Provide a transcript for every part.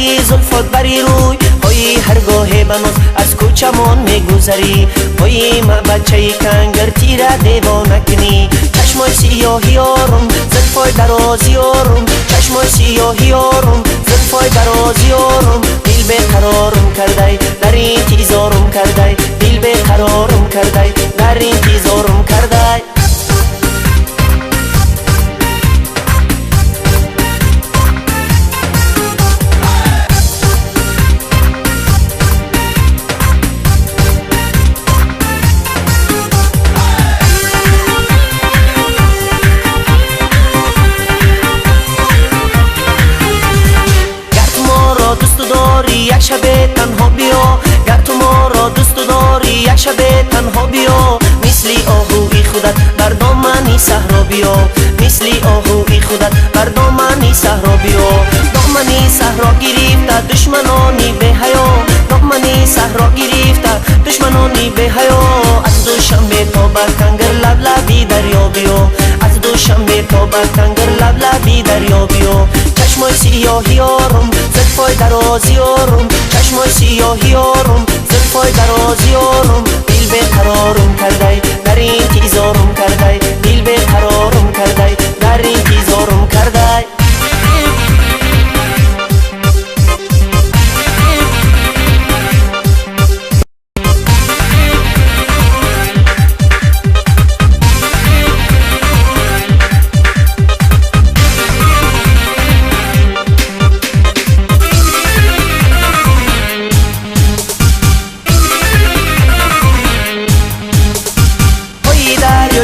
میکردی زلفات بری روی پایی هرگاه بناز از کوچمان میگذری پایی ما بچه کنگر تیره دیوانه کنی چشمای سیاهی آرم زلفای درازی آرم چشمای سیاهی آرم زلفای درازی آرم دل بیقرارم کرده در انتظارم کرده دل بیقرارم کرده در انتظارم کرده یک شب تنها بیا گر تو ما را دوست داری یک شب تنها بیا مثلی آهوی خودت بر دامنی صحرا بیا مثلی آهوی خودت بر دامنی صحرا بیا دامنی صحرا گرفته دشمنانی به حیا دامنی صحرا گرفته دشمنانی به حیا از دوشنبه تا به کنگر لب لبی دریا بیا از دوشنبه تا به کنگر لب لبی دریا بیا چشمای سیاهی آرم زلفای درازی آرم چشمای سیاهی آرم زلفای درازی آرم دل بیقرارم کرده در انتظارم کرده دل بیقرارم کرده در انتظارم کرده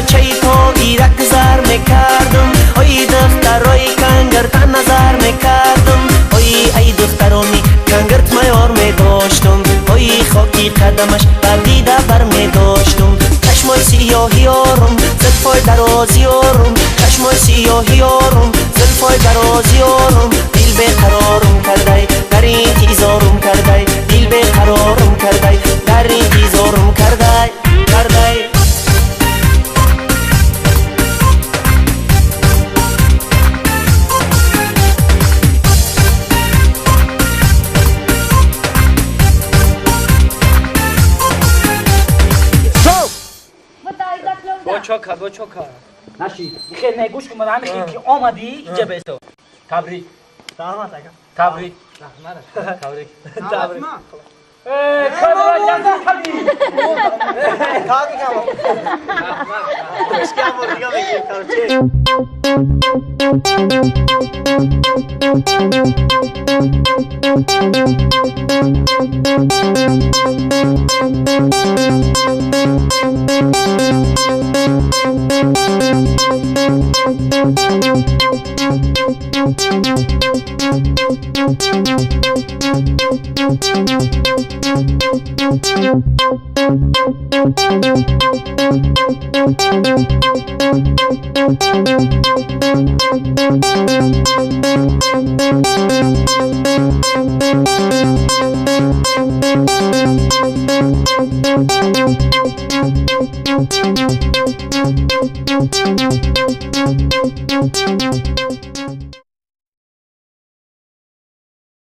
چای تو ایرک زر میکردم ای دخترای کنگر تا نظر میکردم ای دخترانی کنگرت میار میداشتم ای خاکی قدمش بر دیده بر میداشتم چشمای سیاهی آرم زلفای درازی آرم چشمای سیاهی آرم زلفای درازی آرم دل بیقرارم کرده در انتظارم کرده دل بیقرارم کرده در انتظارم کرده با چوکا نشید خیلی نگوش کن همین که آمدی اینجا بیستو تبریک رحمت اگه تبریک تبریک تبریک کامرا جان تبریک تبریک مشکی هم دیگه